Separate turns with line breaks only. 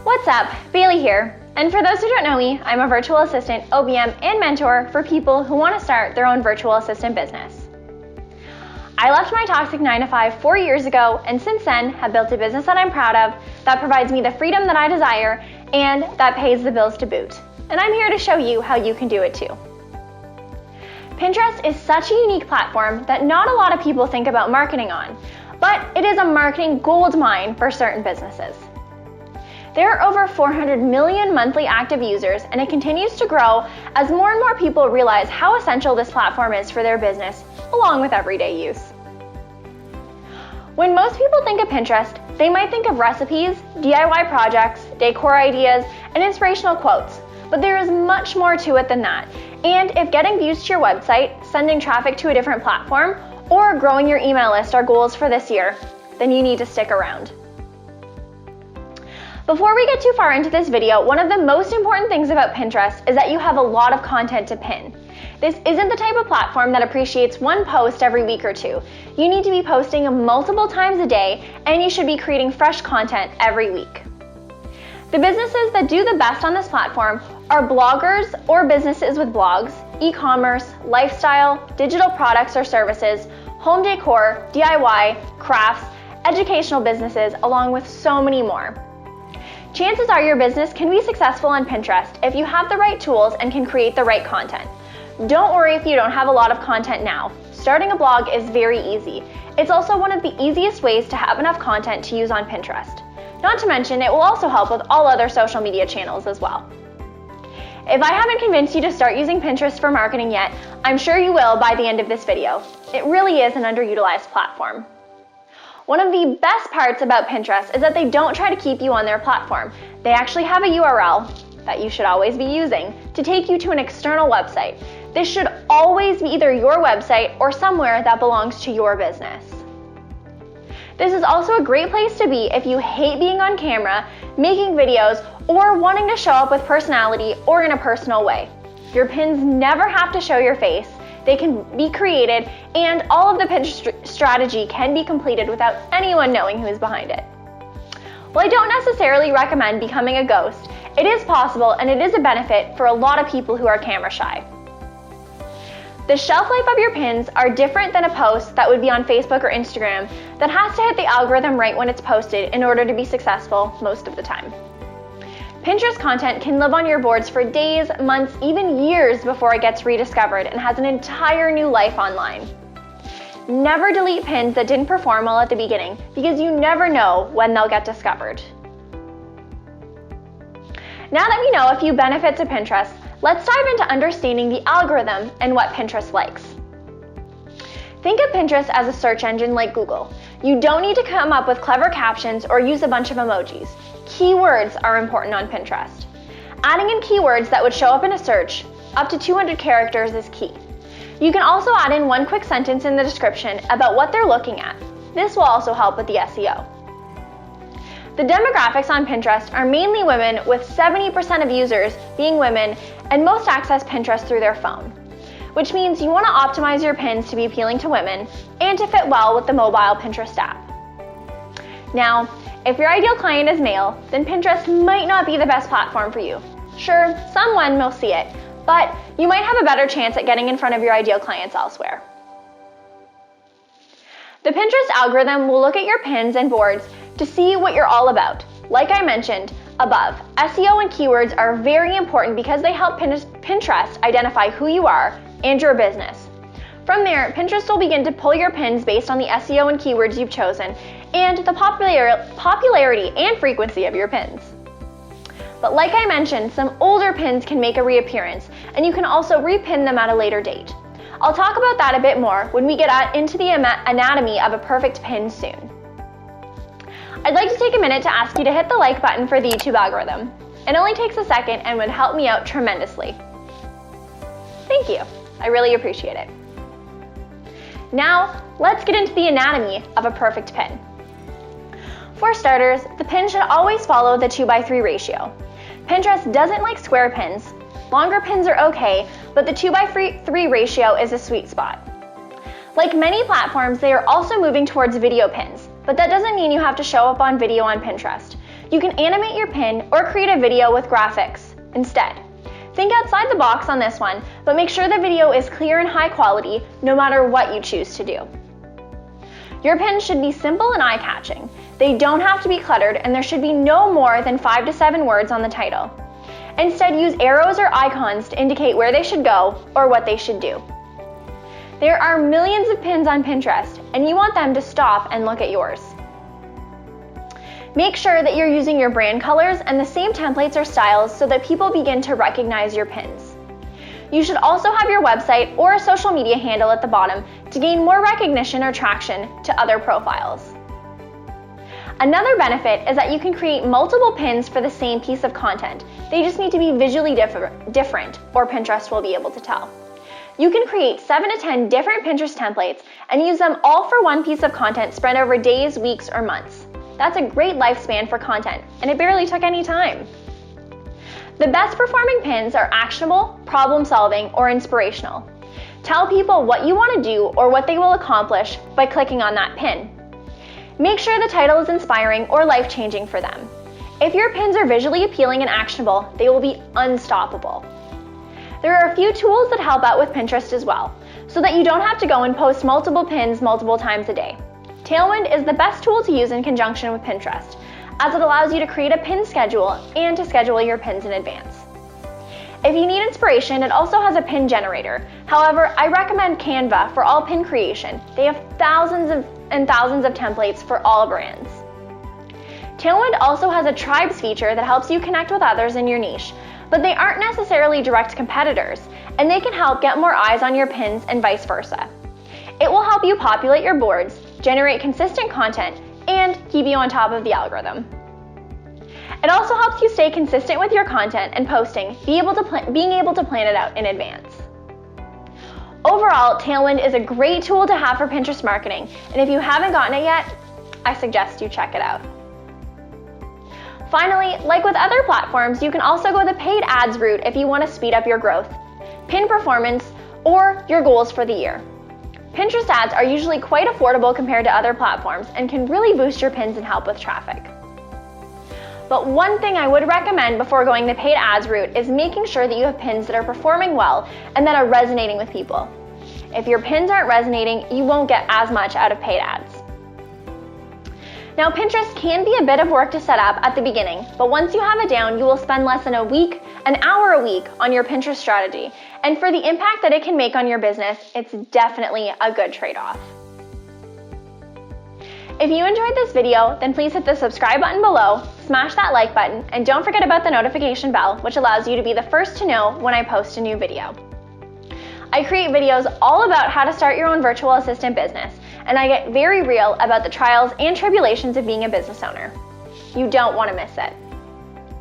What's up? Bailey here. And for those who don't know me, I'm a virtual assistant, OBM, and mentor for people who want to start their own virtual assistant business. I left my toxic 9-to-5 4 years ago, and since then have built a business that I'm proud of, that provides me the freedom that I desire, and that pays the bills to boot. And I'm here to show you how you can do it too. Pinterest is such a unique platform that not a lot of people think about marketing on, but it is a marketing goldmine for certain businesses. There are over 400 million monthly active users, and it continues to grow as more and more people realize how essential this platform is for their business, along with everyday use. When most people think of Pinterest, they might think of recipes, DIY projects, decor ideas, and inspirational quotes, but there is much more to it than that. And if getting views to your website, sending traffic to a different platform, or growing your email list are goals for this year, then you need to stick around. Before we get too far into this video, one of the most important things about Pinterest is that you have a lot of content to pin. This isn't the type of platform that appreciates one post every week or two. You need to be posting multiple times a day, and you should be creating fresh content every week. The businesses that do the best on this platform are bloggers or businesses with blogs, e-commerce, lifestyle, digital products or services, home decor, DIY, crafts, educational businesses, along with so many more. Chances are your business can be successful on Pinterest if you have the right tools and can create the right content. Don't worry if you don't have a lot of content now. Starting a blog is very easy. It's also one of the easiest ways to have enough content to use on Pinterest. Not to mention, it will also help with all other social media channels as well. If I haven't convinced you to start using Pinterest for marketing yet, I'm sure you will by the end of this video. It really is an underutilized platform. One of the best parts about Pinterest is that they don't try to keep you on their platform. They actually have a URL that you should always be using to take you to an external website. This should always be either your website or somewhere that belongs to your business. This is also a great place to be if you hate being on camera, making videos, or wanting to show up with personality or in a personal way. Your pins never have to show your face. They can be created, and all of the pin strategy can be completed without anyone knowing who is behind it. While I don't necessarily recommend becoming a ghost, it is possible and it is a benefit for a lot of people who are camera shy. The shelf life of your pins are different than a post that would be on Facebook or Instagram that has to hit the algorithm right when it's posted in order to be successful most of the time. Pinterest content can live on your boards for days, months, even years before it gets rediscovered and has an entire new life online. Never delete pins that didn't perform well at the beginning, because you never know when they'll get discovered. Now that we know a few benefits of Pinterest, let's dive into understanding the algorithm and what Pinterest likes. Think of Pinterest as a search engine like Google. You don't need to come up with clever captions or use a bunch of emojis. Keywords are important on Pinterest. Adding in keywords that would show up in a search, up to 200 characters, is key. You can also add in one quick sentence in the description about what they're looking at. This will also help with the SEO. The demographics on Pinterest are mainly women, with 70% of users being women, and most access Pinterest through their phone, which means you want to optimize your pins to be appealing to women and to fit well with the mobile Pinterest app. Now, if your ideal client is male, then Pinterest might not be the best platform for you. Sure, someone will see it, but you might have a better chance at getting in front of your ideal clients elsewhere. The Pinterest algorithm will look at your pins and boards to see what you're all about. Like I mentioned above, SEO and keywords are very important because they help Pinterest identify who you are and your business. From there, Pinterest will begin to pull your pins based on the SEO and keywords you've chosen and the popularity and frequency of your pins. But like I mentioned, some older pins can make a reappearance, and you can also repin them at a later date. I'll talk about that a bit more when we get into the anatomy of a perfect pin soon. I'd like to take a minute to ask you to hit the like button for the YouTube algorithm. It only takes a second and would help me out tremendously. Thank you. I really appreciate it. Now, let's get into the anatomy of a perfect pin. For starters, the pin should always follow the 2:3 ratio. Pinterest doesn't like square pins. Longer pins are okay, but the 2:3 ratio is a sweet spot. Like many platforms, they are also moving towards video pins, but that doesn't mean you have to show up on video on Pinterest. You can animate your pin or create a video with graphics instead. Think outside the box on this one, but make sure the video is clear and high quality no matter what you choose to do. Your pins should be simple and eye-catching. They don't have to be cluttered, and there should be no more than 5 to 7 words on the title. Instead, use arrows or icons to indicate where they should go or what they should do. There are millions of pins on Pinterest, and you want them to stop and look at yours. Make sure that you're using your brand colors and the same templates or styles so that people begin to recognize your pins. You should also have your website or a social media handle at the bottom to gain more recognition or traction to other profiles. Another benefit is that you can create multiple pins for the same piece of content. They just need to be visually different, or Pinterest will be able to tell. You can create 7 to 10 different Pinterest templates and use them all for one piece of content spread over days, weeks, or months. That's a great lifespan for content, and it barely took any time. The best performing pins are actionable, problem-solving, or inspirational. Tell people what you want to do or what they will accomplish by clicking on that pin. Make sure the title is inspiring or life-changing for them. If your pins are visually appealing and actionable, they will be unstoppable. There are a few tools that help out with Pinterest as well, so that you don't have to go and post multiple pins multiple times a day. TAILWIND is the best tool to use in conjunction with Pinterest, as it allows you to create a pin schedule and to schedule your pins in advance. If you need inspiration, it also has a pin generator. However, I recommend CANVA for all pin creation. They have thousands and thousands of templates for all brands. TAILWIND also has a tribes feature that helps you connect with others in your niche, but they aren't necessarily direct competitors, and they can help get more eyes on your pins and vice versa. It will help you populate your boards, generate consistent content, and keep you on top of the algorithm. It also helps you stay consistent with your content and posting, being able to plan it out in advance. Overall, TAILWIND is a great tool to have for Pinterest marketing, and if you haven't gotten it yet, I suggest you check it out. Finally, like with other platforms, you can also go the paid ads route if you want to speed up your growth, pin performance, or your goals for the year. Pinterest ads are usually quite affordable compared to other platforms and can really boost your pins and help with traffic. But one thing I would recommend before going the paid ads route is making sure that you have pins that are performing well and that are resonating with people. If your pins aren't resonating, you won't get as much out of paid ads. Now, Pinterest can be a bit of work to set up at the beginning, but once you have it down, you will spend less than an hour a week on your Pinterest strategy. And for the impact that it can make on your business, it's definitely a good trade-off. If you enjoyed this video, then please hit the subscribe button below, smash that like button, and don't forget about the notification bell, which allows you to be the first to know when I post a new video. I create videos all about how to start your own virtual assistant business, and I get very real about the trials and tribulations of being a business owner. You don't want to miss it.